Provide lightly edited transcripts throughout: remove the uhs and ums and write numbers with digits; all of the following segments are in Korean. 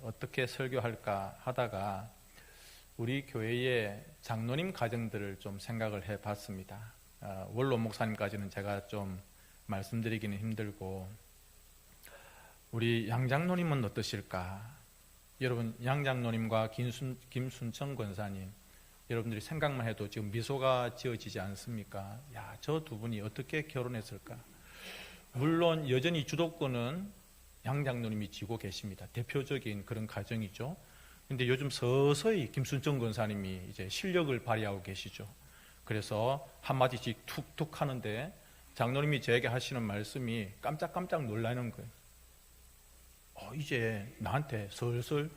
어떻게 설교할까 하다가 우리 교회의 장로님 가정들을 좀 생각을 해봤습니다. 원로 목사님까지는 제가 좀 말씀드리기는 힘들고, 우리 양장로님은 어떠실까? 여러분, 양장로님과 김순청 권사님, 여러분들이 생각만 해도 지금 미소가 지어지지 않습니까? 야, 저 두 분이 어떻게 결혼했을까? 물론 여전히 주도권은 양장로님이 쥐고 계십니다. 대표적인 그런 가정이죠. 근데 요즘 서서히 김순청 권사님이 이제 실력을 발휘하고 계시죠. 그래서 한마디씩 툭툭 하는데 장로님이 저에게 하시는 말씀이 깜짝깜짝 놀라는 거예요. 이제 나한테 슬슬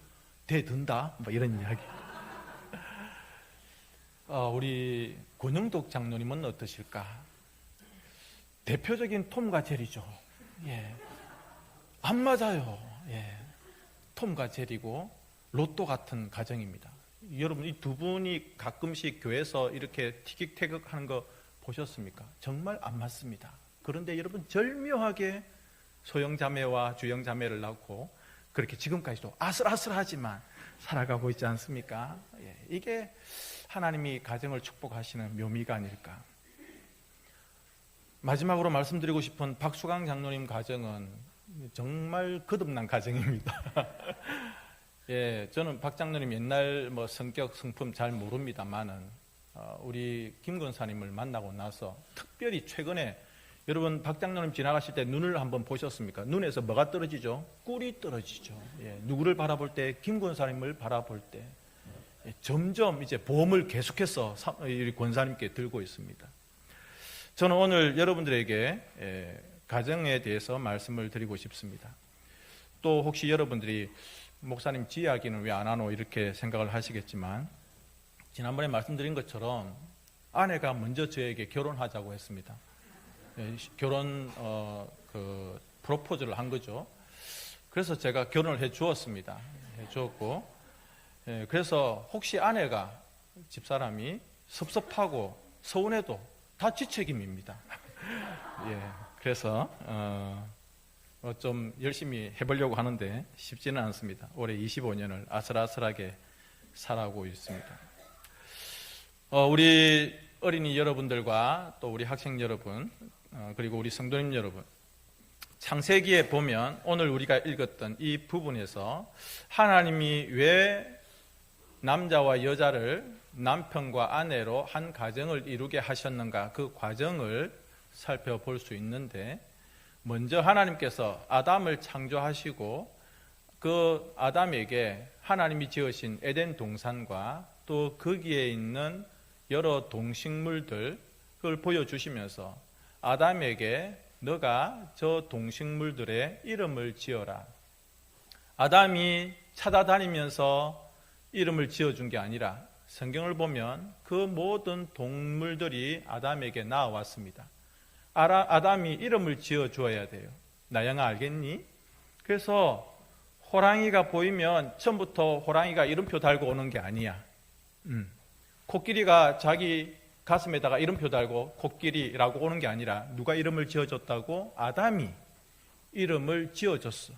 대든다? 뭐 이런 이야기. 우리 권영덕 장로님은 어떠실까? 대표적인 톰과 제리죠. 예. 안 맞아요. 예. 톰과 제리고 로또 같은 가정입니다. 여러분, 이 두 분이 가끔씩 교회에서 이렇게 티격태격 하는 거 보셨습니까? 정말 안 맞습니다. 그런데 여러분, 절묘하게 소형자매와 주형자매를 낳고 그렇게 지금까지도 아슬아슬하지만 살아가고 있지 않습니까? 예. 이게 하나님이 가정을 축복하시는 묘미가 아닐까. 마지막으로 말씀드리고 싶은 박수강 장로님 가정은 정말 거듭난 가정입니다. 예, 저는 박 장로님 옛날 성격, 성품 잘 모릅니다만은 우리 김 권사님을 만나고 나서 특별히 최근에, 여러분 박 장로님 지나가실 때 눈을 한번 보셨습니까? 눈에서 뭐가 떨어지죠? 꿀이 떨어지죠. 예, 누구를 바라볼 때? 김 권사님을 바라볼 때 점점 이제 보험을 계속해서 우리 권사님께 들고 있습니다. 저는 오늘 여러분들에게 가정에 대해서 말씀을 드리고 싶습니다. 또 혹시 여러분들이 목사님 지 이야기는 왜 안 하노 이렇게 생각을 하시겠지만, 지난번에 말씀드린 것처럼 아내가 먼저 저에게 결혼하자고 했습니다. 결혼 프로포즈를 한 거죠. 그래서 제가 결혼을 해 주었습니다. 해 주었고, 그래서 혹시 아내가, 집사람이 섭섭하고 서운해도 다 지 책임입니다. 예, 그래서 좀 열심히 해보려고 하는데 쉽지는 않습니다. 올해 25년을 아슬아슬하게 살아오고 있습니다. 우리 어린이 여러분들과 또 우리 학생 여러분, 그리고 우리 성도님 여러분, 창세기에 보면 오늘 우리가 읽었던 이 부분에서 하나님이 왜 남자와 여자를 남편과 아내로 한 가정을 이루게 하셨는가, 그 과정을 살펴볼 수 있는데, 먼저 하나님께서 아담을 창조하시고 그 아담에게 하나님이 지으신 에덴 동산과 또 거기에 있는 여러 동식물들, 그걸 보여주시면서 아담에게 너가 저 동식물들의 이름을 지어라. 아담이 찾아다니면서 이름을 지어준 게 아니라 성경을 보면 그 모든 동물들이 아담에게 나와왔습니다. 아담이 이름을 지어 주어야 돼요. 나영아 알겠니? 그래서 호랑이가 보이면 처음부터 호랑이가 이름표 달고 오는 게 아니야. 코끼리가 자기 가슴에다가 이름표 달고 코끼리라고 오는 게 아니라 누가 이름을 지어줬다고? 아담이 이름을 지어줬어.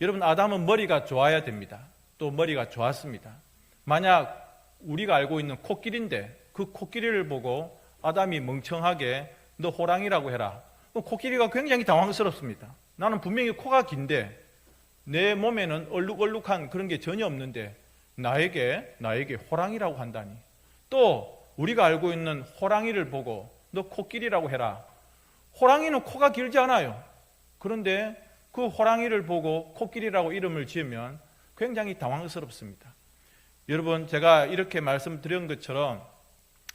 여러분, 아담은 머리가 좋아야 됩니다. 또 머리가 좋았습니다. 만약 우리가 알고 있는 코끼리인데 그 코끼리를 보고 아담이 멍청하게 너 호랑이라고 해라. 코끼리가 굉장히 당황스럽습니다. 나는 분명히 코가 긴데 내 몸에는 얼룩얼룩한 그런 게 전혀 없는데 나에게 호랑이라고 한다니. 또 우리가 알고 있는 호랑이를 보고 너 코끼리라고 해라. 호랑이는 코가 길지 않아요. 그런데 그 호랑이를 보고 코끼리라고 이름을 지으면 굉장히 당황스럽습니다. 여러분, 제가 이렇게 말씀드린 것처럼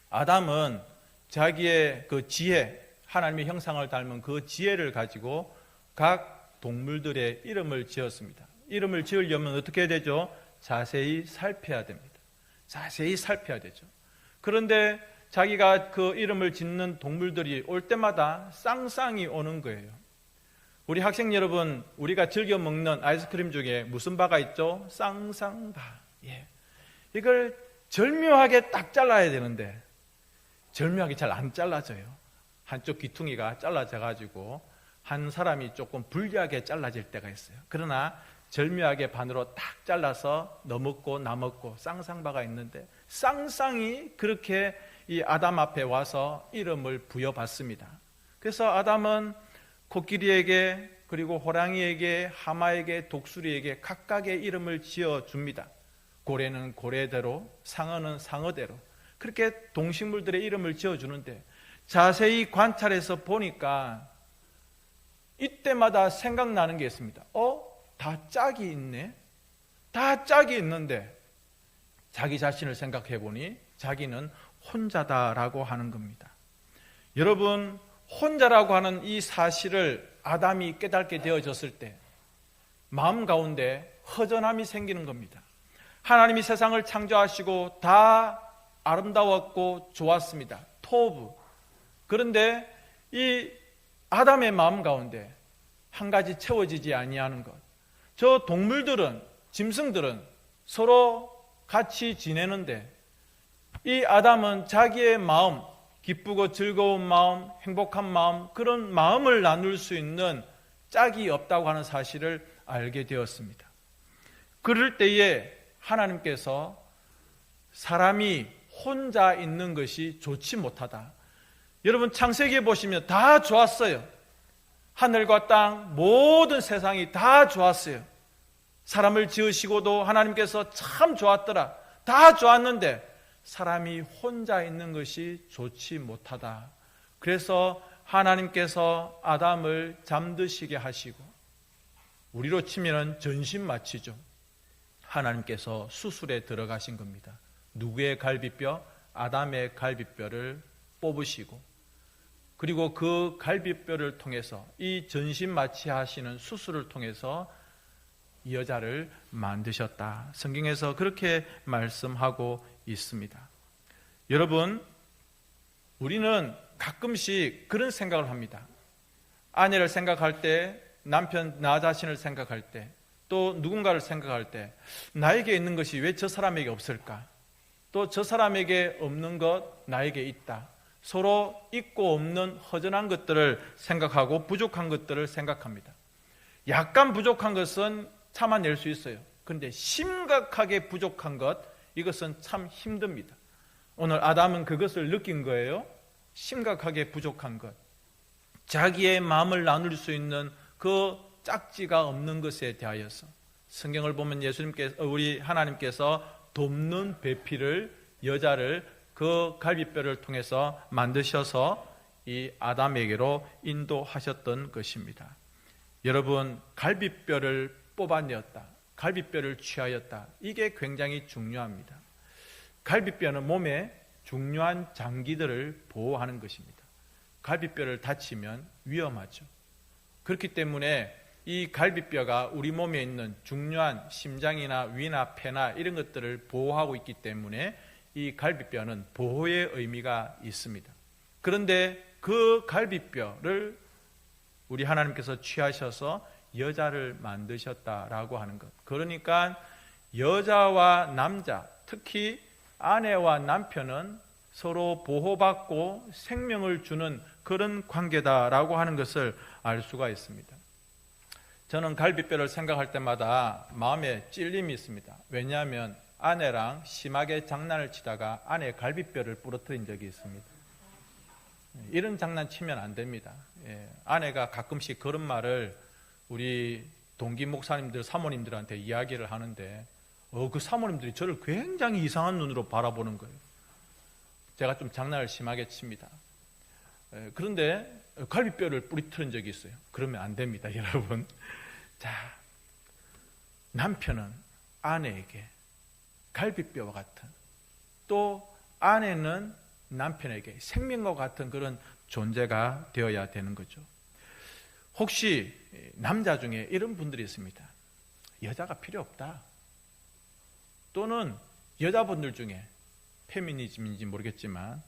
아담은 자기의 그 지혜, 하나님의 형상을 닮은 그 지혜를 가지고 각 동물들의 이름을 지었습니다. 이름을 지으려면 어떻게 해야 되죠? 자세히 살펴야 됩니다. 자세히 살펴야 되죠. 그런데 자기가 그 이름을 짓는 동물들이 올 때마다 쌍쌍이 오는 거예요. 우리 학생 여러분, 우리가 즐겨 먹는 아이스크림 중에 무슨 바가 있죠? 쌍쌍바. 예. 이걸 절묘하게 딱 잘라야 되는데 절묘하게 잘 안 잘라져요. 한쪽 귀퉁이가 잘라져 가지고 한 사람이 조금 불리하게 잘라질 때가 있어요. 그러나 절묘하게 반으로 딱 잘라서 너 먹고 나 먹고 쌍쌍바가 있는데 쌍쌍이 그렇게 이 아담 앞에 와서 이름을 부여받습니다. 그래서 아담은 코끼리에게 그리고 호랑이에게 하마에게 독수리에게 각각의 이름을 지어줍니다. 고래는 고래대로 상어는 상어대로 그렇게 동식물들의 이름을 지어주는데 자세히 관찰해서 보니까 이때마다 생각나는 게 있습니다. 다 짝이 있네. 다 짝이 있는데 자기 자신을 생각해 보니 자기는 혼자다라고 하는 겁니다. 여러분, 혼자라고 하는 이 사실을 아담이 깨닫게 되어졌을 때 마음 가운데 허전함이 생기는 겁니다. 하나님이 세상을 창조하시고 다 아름다웠고 좋았습니다. 토부. 그런데 이 아담의 마음 가운데 한 가지 채워지지 아니하는 것. 저 동물들은, 짐승들은 서로 같이 지내는데 이 아담은 자기의 마음, 기쁘고 즐거운 마음, 행복한 마음, 그런 마음을 나눌 수 있는 짝이 없다고 하는 사실을 알게 되었습니다. 그럴 때에 하나님께서 사람이 혼자 있는 것이 좋지 못하다. 여러분 창세기에 보시면 다 좋았어요. 하늘과 땅 모든 세상이 다 좋았어요. 사람을 지으시고도 하나님께서 참 좋았더라. 다 좋았는데 사람이 혼자 있는 것이 좋지 못하다. 그래서 하나님께서 아담을 잠드시게 하시고 우리로 치면 전신마취죠. 하나님께서 수술에 들어가신 겁니다. 누구의 갈비뼈? 아담의 갈비뼈를 뽑으시고 그리고 그 갈비뼈를 통해서 이 전신마취 하시는 수술을 통해서 여자를 만드셨다. 성경에서 그렇게 말씀하고 있습니다. 여러분, 우리는 가끔씩 그런 생각을 합니다. 아내를 생각할 때, 남편 나 자신을 생각할 때, 또 누군가를 생각할 때 나에게 있는 것이 왜 저 사람에게 없을까? 또 저 사람에게 없는 것 나에게 있다. 서로 있고 없는 허전한 것들을 생각하고 부족한 것들을 생각합니다. 약간 부족한 것은 참아낼 수 있어요. 그런데 심각하게 부족한 것, 이것은 참 힘듭니다. 오늘 아담은 그것을 느낀 거예요. 심각하게 부족한 것. 자기의 마음을 나눌 수 있는 그 짝지가 없는 것에 대하여서 성경을 보면 우리 하나님께서 돕는 배필을, 여자를 그 갈비뼈를 통해서 만드셔서 이 아담에게로 인도하셨던 것입니다. 여러분, 갈비뼈를 뽑아내었다. 갈비뼈를 취하였다. 이게 굉장히 중요합니다. 갈비뼈는 몸의 중요한 장기들을 보호하는 것입니다. 갈비뼈를 다치면 위험하죠. 그렇기 때문에 이 갈비뼈가 우리 몸에 있는 중요한 심장이나 위나 폐나 이런 것들을 보호하고 있기 때문에 이 갈비뼈는 보호의 의미가 있습니다. 그런데 그 갈비뼈를 우리 하나님께서 취하셔서 여자를 만드셨다라고 하는 것. 그러니까 여자와 남자, 특히 아내와 남편은 서로 보호받고 생명을 주는 그런 관계다라고 하는 것을 알 수가 있습니다. 저는 갈비뼈를 생각할 때마다 마음에 찔림이 있습니다. 왜냐하면 아내랑 심하게 장난을 치다가 아내 갈비뼈를 부러뜨린 적이 있습니다. 이런 장난 치면 안 됩니다. 아내가 가끔씩 그런 말을 우리 동기 목사님들, 사모님들한테 이야기를 하는데 그 사모님들이 저를 굉장히 이상한 눈으로 바라보는 거예요. 제가 좀 장난을 심하게 칩니다. 그런데 갈비뼈를 부러뜨린 적이 있어요. 그러면 안 됩니다, 여러분. 자, 남편은 아내에게 갈비뼈와 같은, 또 아내는 남편에게 생명과 같은 그런 존재가 되어야 되는 거죠. 혹시 남자 중에 이런 분들이 있습니다. 여자가 필요 없다. 또는 여자분들 중에 페미니즘인지 모르겠지만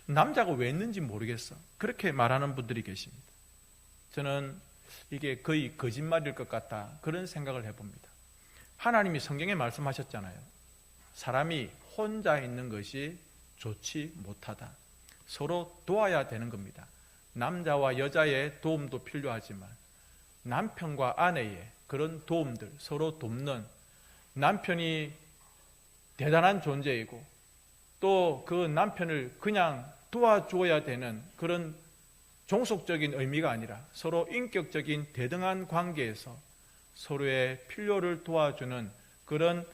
남자가 왜 있는지 모르겠어. 그렇게 말하는 분들이 계십니다. 저는 이게 거의 거짓말일 것 같다. 그런 생각을 해봅니다. 하나님이 성경에 말씀하셨잖아요. 사람이 혼자 있는 것이 좋지 못하다. 서로 도와야 되는 겁니다. 남자와 여자의 도움도 필요하지만 남편과 아내의 그런 도움들, 서로 돕는 남편이 대단한 존재이고 또 그 남편을 그냥 도와줘야 되는 그런 종속적인 의미가 아니라 서로 인격적인 대등한 관계에서 서로의 필요를 도와주는 그런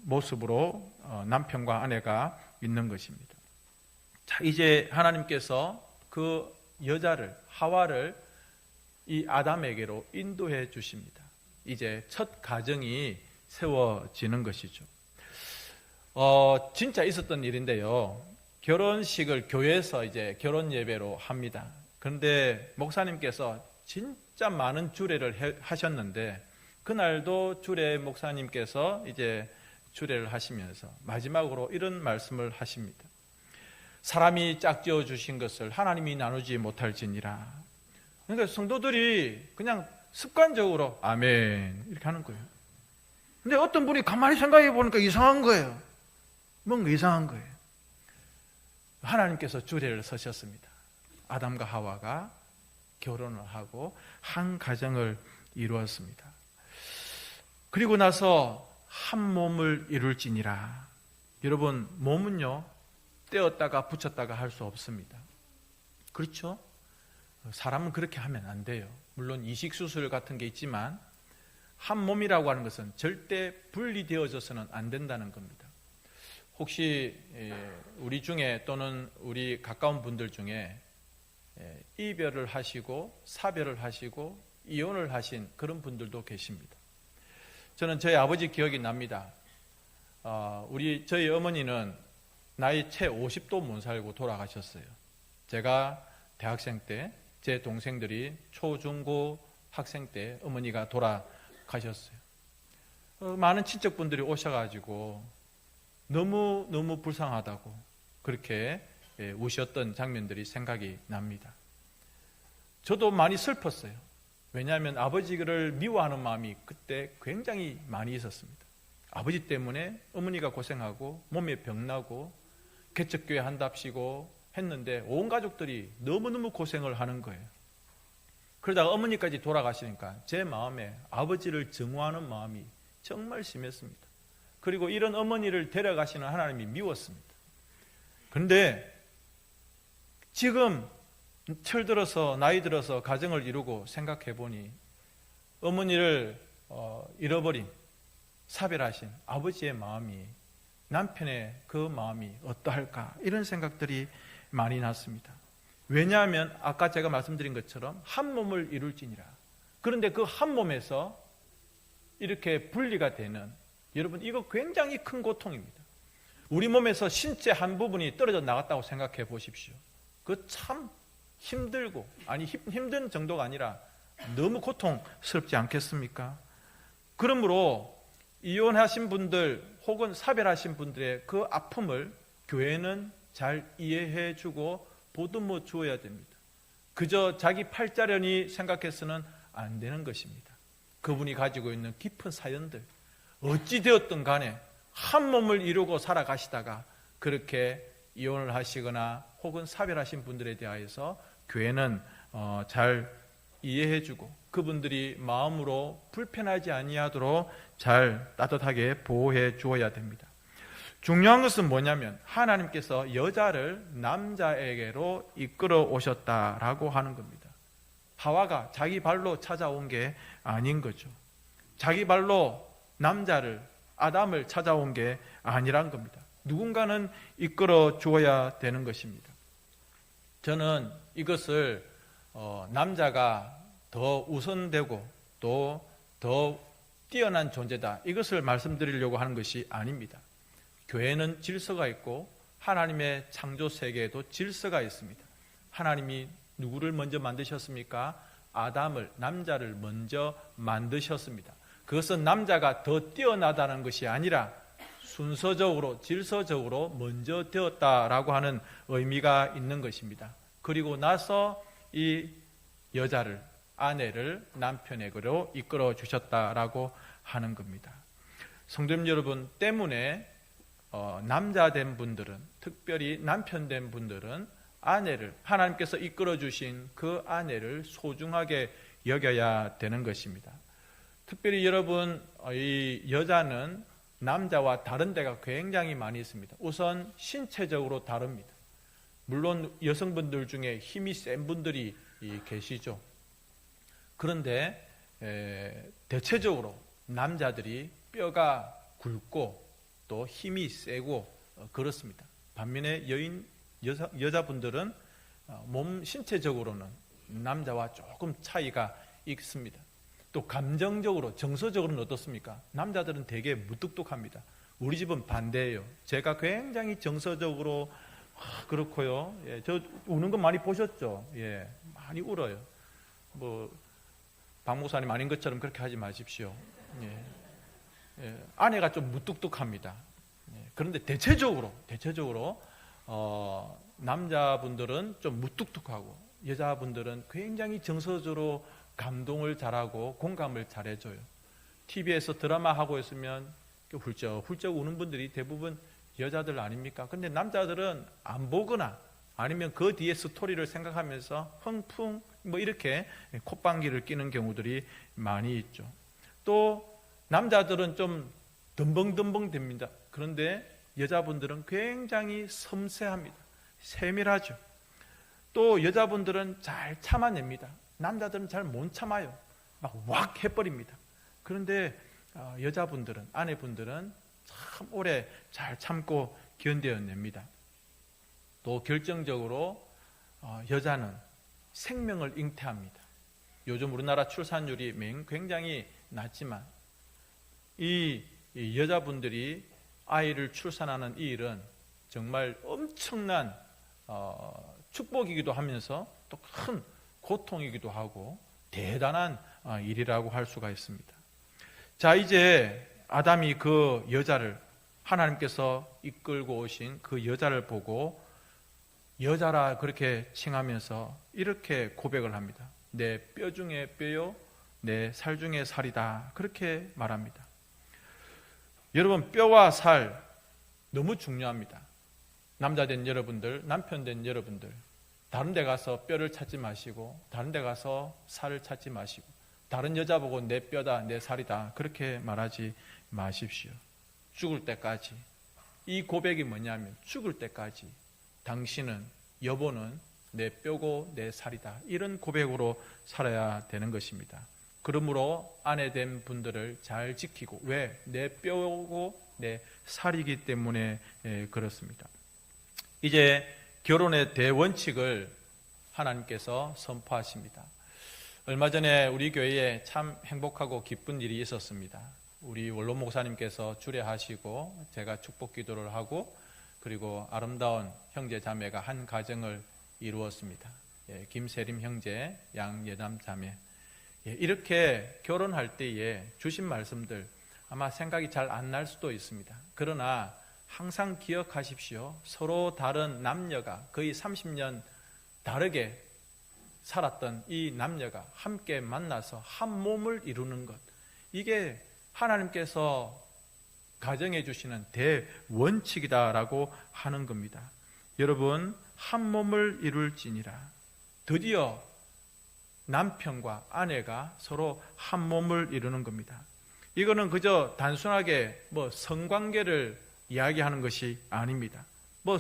모습으로 남편과 아내가 있는 것입니다. 자, 이제 하나님께서 그 여자를, 하와를 이 아담에게로 인도해 주십니다. 이제 첫 가정이 세워지는 것이죠. 진짜 있었던 일인데요. 결혼식을 교회에서 이제 결혼 예배로 합니다. 그런데 목사님께서 진짜 많은 주례를 하셨는데 그날도 주례 목사님께서 이제 주례를 하시면서 마지막으로 이런 말씀을 하십니다. 사람이 짝지어 주신 것을 하나님이 나누지 못할지니라. 그러니까 성도들이 그냥 습관적으로 아멘 이렇게 하는 거예요. 근데 어떤 분이 가만히 생각해 보니까 이상한 거예요. 뭔가 이상한 거예요. 하나님께서 주례를 서셨습니다. 아담과 하와가 결혼을 하고 한 가정을 이루었습니다. 그리고 나서 한 몸을 이룰지니라. 여러분, 몸은요 떼었다가 붙였다가 할 수 없습니다. 그렇죠? 사람은 그렇게 하면 안 돼요. 물론 이식수술 같은 게 있지만 한 몸이라고 하는 것은 절대 분리되어져서는 안 된다는 겁니다. 혹시 우리 중에 또는 우리 가까운 분들 중에 이별을 하시고 사별을 하시고 이혼을 하신 그런 분들도 계십니다. 저는 저희 아버지 기억이 납니다. 저희 어머니는 나이 채 50도 못 살고 돌아가셨어요. 제가 대학생 때 제 동생들이 초중고 학생 때 어머니가 돌아가셨어요. 많은 친척분들이 오셔가지고 너무 불쌍하다고 그렇게 우셨던 장면들이 생각이 납니다. 저도 많이 슬펐어요. 왜냐하면 아버지를 미워하는 마음이 그때 굉장히 많이 있었습니다. 아버지 때문에 어머니가 고생하고 몸에 병나고 개척교회 한답시고 했는데 온 가족들이 너무너무 고생을 하는 거예요. 그러다가 어머니까지 돌아가시니까 제 마음에 아버지를 증오하는 마음이 정말 심했습니다. 그리고 이런 어머니를 데려가시는 하나님이 미웠습니다. 그런데 지금 나이 들어서 가정을 이루고 생각해 보니 어머니를 잃어버린, 사별하신 아버지의 마음이, 남편의 그 마음이 어떠할까 이런 생각들이 많이 났습니다. 왜냐하면 아까 제가 말씀드린 것처럼 한 몸을 이룰지니라. 그런데 그 한 몸에서 이렇게 분리가 되는, 여러분 이거 굉장히 큰 고통입니다. 우리 몸에서 신체 한 부분이 떨어져 나갔다고 생각해 보십시오. 그 참 힘들고, 아니 힘든 정도가 아니라 너무 고통스럽지 않겠습니까? 그러므로 이혼하신 분들 혹은 사별하신 분들의 그 아픔을 교회는 잘 이해해 주고 보듬어 주어야 됩니다. 그저 자기 팔자련이 생각해서는 안 되는 것입니다. 그분이 가지고 있는 깊은 사연들, 어찌 되었든 간에 한 몸을 이루고 살아가시다가 그렇게 이혼을 하시거나 혹은 사별하신 분들에 대하여서 교회는 잘 이해해주고 그분들이 마음으로 불편하지 아니하도록 잘 따뜻하게 보호해 주어야 됩니다. 중요한 것은 뭐냐면 하나님께서 여자를 남자에게로 이끌어 오셨다라고 하는 겁니다. 하와가 자기 발로 찾아온 게 아닌 거죠. 자기 발로 남자를, 아담을 찾아온 게 아니란 겁니다. 누군가는 이끌어 주어야 되는 것입니다. 저는 이것을 남자가 더 우선되고 또 더 뛰어난 존재다, 이것을 말씀드리려고 하는 것이 아닙니다. 교회는 질서가 있고 하나님의 창조 세계에도 질서가 있습니다. 하나님이 누구를 먼저 만드셨습니까? 아담을, 남자를 먼저 만드셨습니다. 그것은 남자가 더 뛰어나다는 것이 아니라 순서적으로, 질서적으로 먼저 되었다라고 하는 의미가 있는 것입니다. 그리고 나서 이 여자를, 아내를 남편에게로 이끌어 주셨다라고 하는 겁니다. 성도님 여러분, 때문에 남자 된 분들은, 특별히 남편 된 분들은 아내를, 하나님께서 이끌어 주신 그 아내를 소중하게 여겨야 되는 것입니다. 특별히 여러분, 이 여자는 남자와 다른 데가 굉장히 많이 있습니다. 우선 신체적으로 다릅니다. 물론 여성분들 중에 힘이 센 분들이 계시죠. 그런데 대체적으로 남자들이 뼈가 굵고 또 힘이 세고 그렇습니다. 반면에 여자분들은 몸 신체적으로는 남자와 조금 차이가 있습니다. 또 감정적으로, 정서적으로는 어떻습니까? 남자들은 되게 무뚝뚝합니다. 우리 집은 반대예요. 제가 굉장히 정서적으로 그렇고요. 예, 저 우는 거 많이 보셨죠? 예, 많이 울어요. 박 목사님 아닌 것처럼 그렇게 하지 마십시오. 예, 예, 아내가 좀 무뚝뚝합니다. 예, 그런데 대체적으로 남자분들은 좀 무뚝뚝하고 여자분들은 굉장히 정서적으로 감동을 잘하고 공감을 잘해줘요. TV에서 드라마 하고 있으면 훌쩍 우는 분들이 대부분 여자들 아닙니까? 근데 남자들은 안 보거나 아니면 그 뒤에 스토리를 생각하면서 흥풍 이렇게 콧방귀를 뀌는 경우들이 많이 있죠. 또 남자들은 좀 덤벙덤벙 됩니다. 그런데 여자분들은 굉장히 섬세합니다. 세밀하죠. 또 여자분들은 잘 참아냅니다. 남자들은 잘 못 참아요. 막 확 해버립니다. 그런데 여자분들은, 아내분들은 참 오래 잘 참고 견뎌냅니다. 또 결정적으로 여자는 생명을 잉태합니다. 요즘 우리나라 출산율이 굉장히 낮지만 이 여자분들이 아이를 출산하는 이 일은 정말 엄청난 축복이기도 하면서 또 큰 고통이기도 하고 대단한 일이라고 할 수가 있습니다. 자, 이제 아담이 그 여자를, 하나님께서 이끌고 오신 그 여자를 보고 여자라 그렇게 칭하면서 이렇게 고백을 합니다. 내 뼈 중에 뼈요, 내 살 중에 살이다. 그렇게 말합니다. 여러분, 뼈와 살 너무 중요합니다. 남자 된 여러분들, 남편 된 여러분들, 다른 데 가서 뼈를 찾지 마시고 다른 데 가서 살을 찾지 마시고 다른 여자 보고 내 뼈다, 내 살이다 그렇게 말하지 마십시오. 죽을 때까지. 이 고백이 뭐냐면 죽을 때까지 당신은, 여보는 내 뼈고 내 살이다. 이런 고백으로 살아야 되는 것입니다. 그러므로 아내 된 분들을 잘 지키고, 왜? 내 뼈고 내 살이기 때문에 그렇습니다. 이제 결혼의 대원칙을 하나님께서 선포하십니다. 얼마 전에 우리 교회에 참 행복하고 기쁜 일이 있었습니다. 우리 원로 목사님께서 주례하시고 제가 축복 기도를 하고 그리고 아름다운 형제 자매가 한 가정을 이루었습니다. 김세림 형제, 양예남 자매. 이렇게 결혼할 때에 주신 말씀들 아마 생각이 잘 안 날 수도 있습니다. 그러나 항상 기억하십시오. 서로 다른 남녀가 거의 30년 다르게 살았던 이 남녀가 함께 만나서 한 몸을 이루는 것, 이게 하나님께서 가정해 주시는 대원칙이다라고 하는 겁니다. 여러분, 한 몸을 이룰지니라. 드디어 남편과 아내가 서로 한 몸을 이루는 겁니다. 이거는 그저 단순하게 성관계를 이야기하는 것이 아닙니다.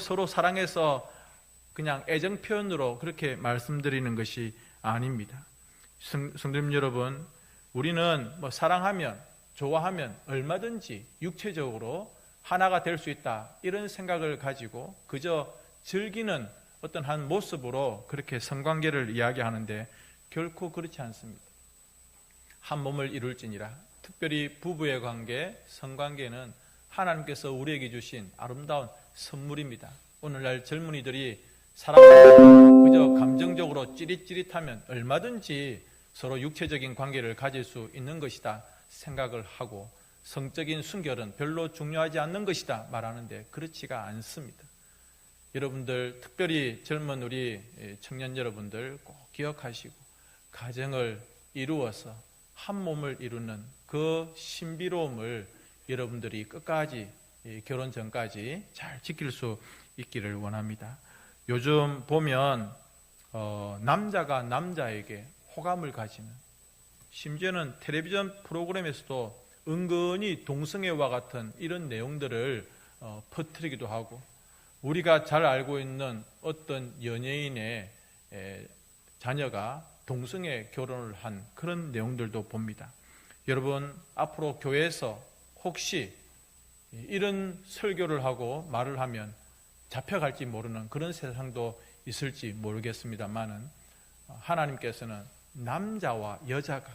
서로 사랑해서 그냥 애정 표현으로 그렇게 말씀드리는 것이 아닙니다. 성도님 여러분, 우리는 사랑하면, 좋아하면 얼마든지 육체적으로 하나가 될 수 있다, 이런 생각을 가지고 그저 즐기는 어떤 한 모습으로 그렇게 성관계를 이야기하는데 결코 그렇지 않습니다. 한 몸을 이룰지니라. 특별히 부부의 관계, 성관계는 하나님께서 우리에게 주신 아름다운 선물입니다. 오늘날 젊은이들이 사랑하고 그저 감정적으로 찌릿찌릿하면 얼마든지 서로 육체적인 관계를 가질 수 있는 것이다 생각을 하고, 성적인 순결은 별로 중요하지 않는 것이다 말하는데 그렇지가 않습니다. 여러분들, 특별히 젊은 우리 청년 여러분들 꼭 기억하시고 가정을 이루어서 한 몸을 이루는 그 신비로움을 여러분들이 끝까지, 결혼 전까지 잘 지킬 수 있기를 원합니다. 요즘 보면 남자가 남자에게 호감을 가지는, 심지어는 텔레비전 프로그램에서도 은근히 동성애와 같은 이런 내용들을 퍼뜨리기도 하고, 우리가 잘 알고 있는 어떤 연예인의 자녀가 동성애 결혼을 한 그런 내용들도 봅니다. 여러분, 앞으로 교회에서 혹시 이런 설교를 하고 말을 하면 잡혀갈지 모르는 그런 세상도 있을지 모르겠습니다만은, 하나님께서는 남자와 여자가,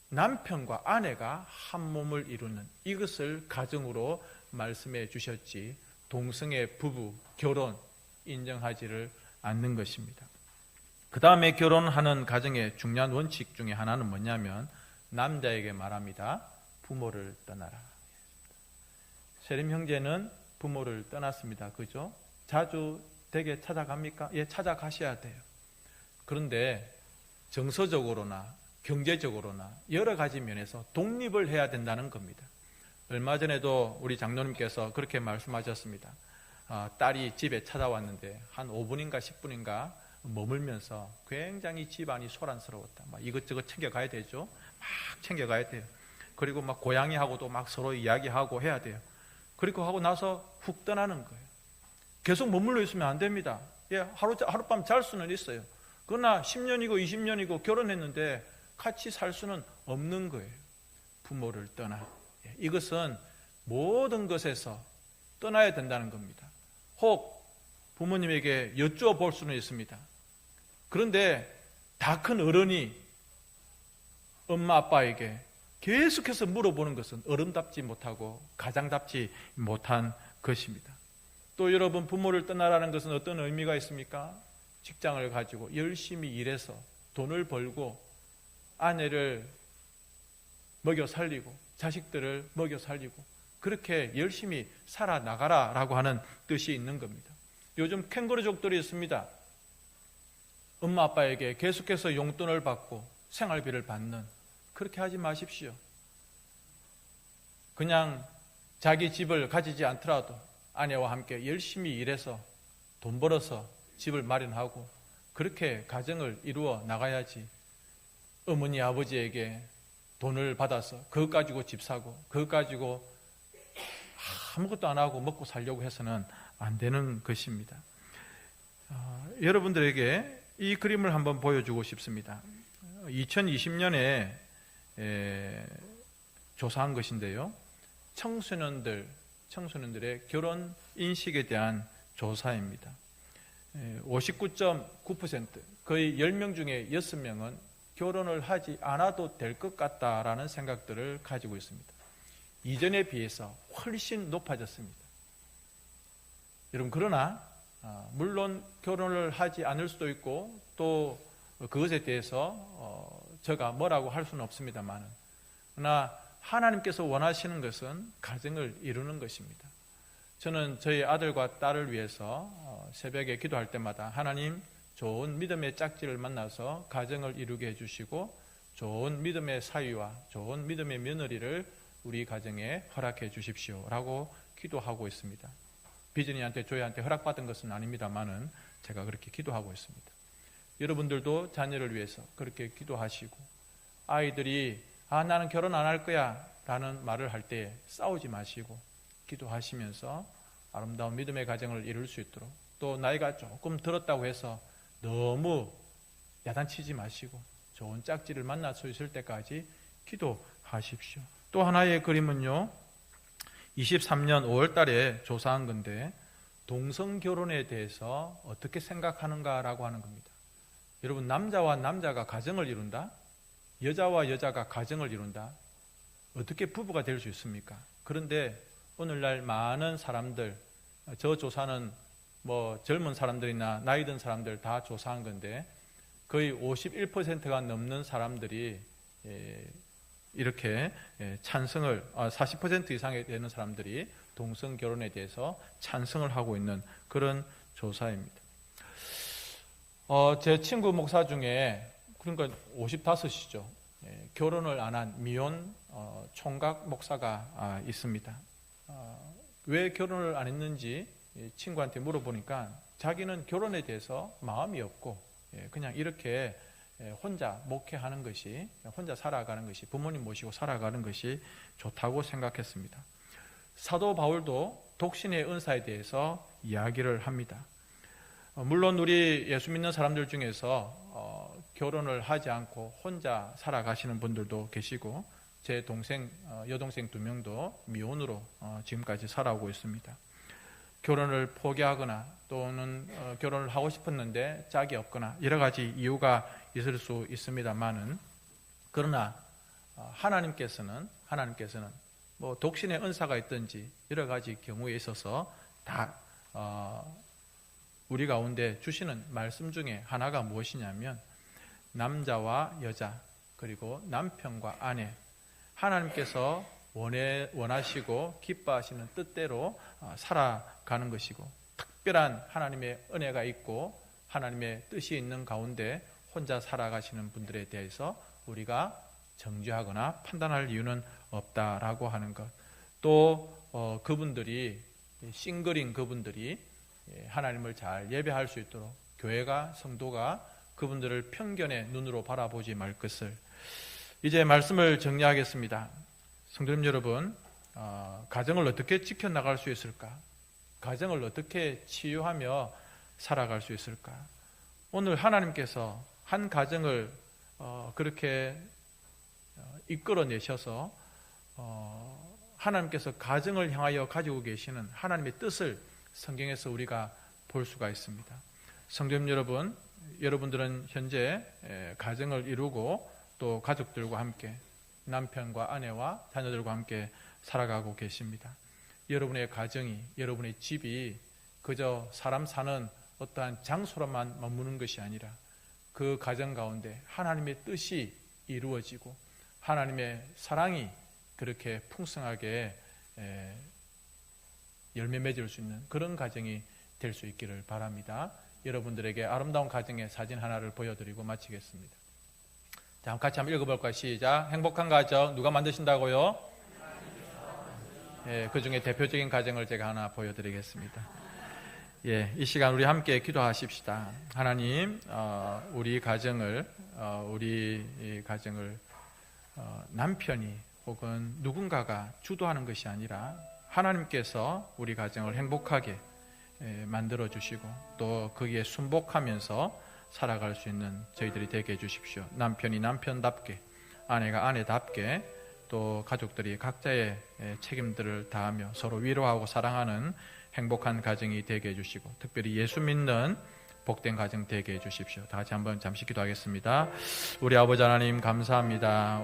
남편과 아내가 한 몸을 이루는 이것을 가정으로 말씀해 주셨지, 동성애 부부 결혼 인정하지를 않는 것입니다. 그 다음에 결혼하는 가정의 중요한 원칙 중에 하나는 뭐냐면, 남자에게 말합니다. 부모를 떠나라. 세림 형제는 부모를 떠났습니다. 그죠? 자주 댁에 찾아갑니까? 예, 찾아가셔야 돼요. 그런데 정서적으로나 경제적으로나 여러 가지 면에서 독립을 해야 된다는 겁니다. 얼마 전에도 우리 장로님께서 그렇게 말씀하셨습니다. 딸이 집에 찾아왔는데 한 5분인가 10분인가 머물면서 굉장히 집안이 소란스러웠다. 막 이것저것 챙겨가야 되죠. 막 챙겨가야 돼요. 그리고 막 고양이하고도 막 서로 이야기하고 해야 돼요. 그리고 하고 나서 훅 떠나는 거예요. 계속 머물러 있으면 안 됩니다. 예, 하룻밤 잘 수는 있어요. 그러나 10년이고 20년이고 결혼했는데 같이 살 수는 없는 거예요. 부모를 떠나. 이것은 모든 것에서 떠나야 된다는 겁니다. 혹 부모님에게 여쭈어 수는 있습니다. 그런데 다 큰 어른이 엄마 아빠에게 계속해서 물어보는 것은 어른답지 못하고 가장답지 못한 것입니다. 또 여러분, 부모를 떠나라는 것은 어떤 의미가 있습니까? 직장을 가지고 열심히 일해서 돈을 벌고 아내를 먹여 살리고 자식들을 먹여 살리고 그렇게 열심히 살아나가라라고 하는 뜻이 있는 겁니다. 요즘 캥거루족들이 있습니다. 엄마 아빠에게 계속해서 용돈을 받고 생활비를 받는, 그렇게 하지 마십시오. 그냥 자기 집을 가지지 않더라도 아내와 함께 열심히 일해서 돈 벌어서 집을 마련하고 그렇게 가정을 이루어 나가야지, 어머니 아버지에게 돈을 받아서 그것 가지고 집 사고 그것 가지고 아무것도 안 하고 먹고 살려고 해서는 안 되는 것입니다. 여러분들에게 이 그림을 한번 보여주고 싶습니다. 2020년에 조사한 것인데요, 청소년들의 결혼 인식에 대한 조사입니다. 59.9%, 거의 10명 중에 6명은 결혼을 하지 않아도 될 것 같다라는 생각들을 가지고 있습니다. 이전에 비해서 훨씬 높아졌습니다. 여러분, 그러나 물론 결혼을 하지 않을 수도 있고 또 그것에 대해서 제가 뭐라고 할 수는 없습니다만, 그러나 하나님께서 원하시는 것은 가정을 이루는 것입니다. 저는 저희 아들과 딸을 위해서 새벽에 기도할 때마다, 하나님, 좋은 믿음의 짝지를 만나서 가정을 이루게 해주시고 좋은 믿음의 사위와 좋은 믿음의 며느리를 우리 가정에 허락해 주십시오 라고 기도하고 있습니다. 비전이한테 조이한테 허락받은 것은 아닙니다만은 제가 그렇게 기도하고 있습니다. 여러분들도 자녀를 위해서 그렇게 기도하시고, 아이들이 나는 결혼 안 할 거야 라는 말을 할 때 싸우지 마시고 기도하시면서 아름다운 믿음의 가정을 이룰 수 있도록, 또 나이가 조금 들었다고 해서 너무 야단치지 마시고 좋은 짝지를 만날 수 있을 때까지 기도하십시오. 또 하나의 그림은요, 23년 5월 달에 조사한 건데, 동성 결혼에 대해서 어떻게 생각하는가라고 하는 겁니다. 여러분, 남자와 남자가 가정을 이룬다? 여자와 여자가 가정을 이룬다? 어떻게 부부가 될 수 있습니까? 그런데 오늘날 많은 사람들, 저 조사는 뭐 젊은 사람들이나 나이 든 사람들 다 조사한 건데, 거의 51%가 넘는 사람들이 이렇게 찬성을, 40% 이상이 되는 사람들이 동성 결혼에 대해서 찬성을 하고 있는 그런 조사입니다. 제 친구 목사 중에, 그러니까 55이죠. 결혼을 안 한 미혼 총각 목사가 있습니다. 왜 결혼을 안 했는지 친구한테 물어보니까 자기는 결혼에 대해서 마음이 없고 그냥 이렇게 혼자 목회하는 것이, 혼자 살아가는 것이, 부모님 모시고 살아가는 것이 좋다고 생각했습니다. 사도 바울도 독신의 은사에 대해서 이야기를 합니다. 물론 우리 예수 믿는 사람들 중에서 결혼을 하지 않고 혼자 살아가시는 분들도 계시고, 제 동생, 여동생 2명도 미혼으로 지금까지 살아오고 있습니다. 결혼을 포기하거나 또는 결혼을 하고 싶었는데 짝이 없거나 여러 가지 이유가 있을 수 있습니다만은, 그러나 하나님께서는 뭐 독신의 은사가 있든지 여러 가지 경우에 있어서 다 우리 가운데 주시는 말씀 중에 하나가 무엇이냐면, 남자와 여자 그리고 남편과 아내, 하나님께서 원하시고 기뻐하시는 뜻대로 살아가는 것이고, 특별한 하나님의 은혜가 있고 하나님의 뜻이 있는 가운데 혼자 살아가시는 분들에 대해서 우리가 정죄하거나 판단할 이유는 없다라고 하는 것. 또 그분들이, 싱글인 그분들이 하나님을 잘 예배할 수 있도록 교회가, 성도가 그분들을 편견의 눈으로 바라보지 말 것을. 이제 말씀을 정리하겠습니다. 성도님 여러분, 가정을 어떻게 지켜나갈 수 있을까? 가정을 어떻게 치유하며 살아갈 수 있을까? 오늘 하나님께서 한 가정을 그렇게 이끌어내셔서 하나님께서 가정을 향하여 가지고 계시는 하나님의 뜻을 성경에서 우리가 볼 수가 있습니다. 성도님 여러분, 여러분들은 현재 가정을 이루고 또 가족들과 함께, 남편과 아내와 자녀들과 함께 살아가고 계십니다. 여러분의 가정이, 여러분의 집이 그저 사람 사는 어떠한 장소로만 머무는 것이 아니라 그 가정 가운데 하나님의 뜻이 이루어지고 하나님의 사랑이 그렇게 풍성하게 열매 맺을 수 있는 그런 가정이 될 수 있기를 바랍니다. 여러분들에게 아름다운 가정의 사진 하나를 보여드리고 마치겠습니다. 자, 같이 한번 읽어볼까요? 시작. 행복한 가정 누가 만드신다고요? 그 중에 대표적인 가정을 제가 하나 보여드리겠습니다. 이 시간 우리 함께 기도하십시다. 하나님, 우리 가정을 남편이 혹은 누군가가 주도하는 것이 아니라 하나님께서 우리 가정을 행복하게 만들어 주시고 또 거기에 순복하면서 살아갈 수 있는 저희들이 되게 해주십시오. 남편이 남편답게, 아내가 아내답게, 또 가족들이 각자의 책임들을 다하며 서로 위로하고 사랑하는 행복한 가정이 되게 해주시고, 특별히 예수 믿는 복된 가정 되게 해주십시오. 다 같이 한번 잠시 기도하겠습니다. 우리 아버지 하나님 감사합니다.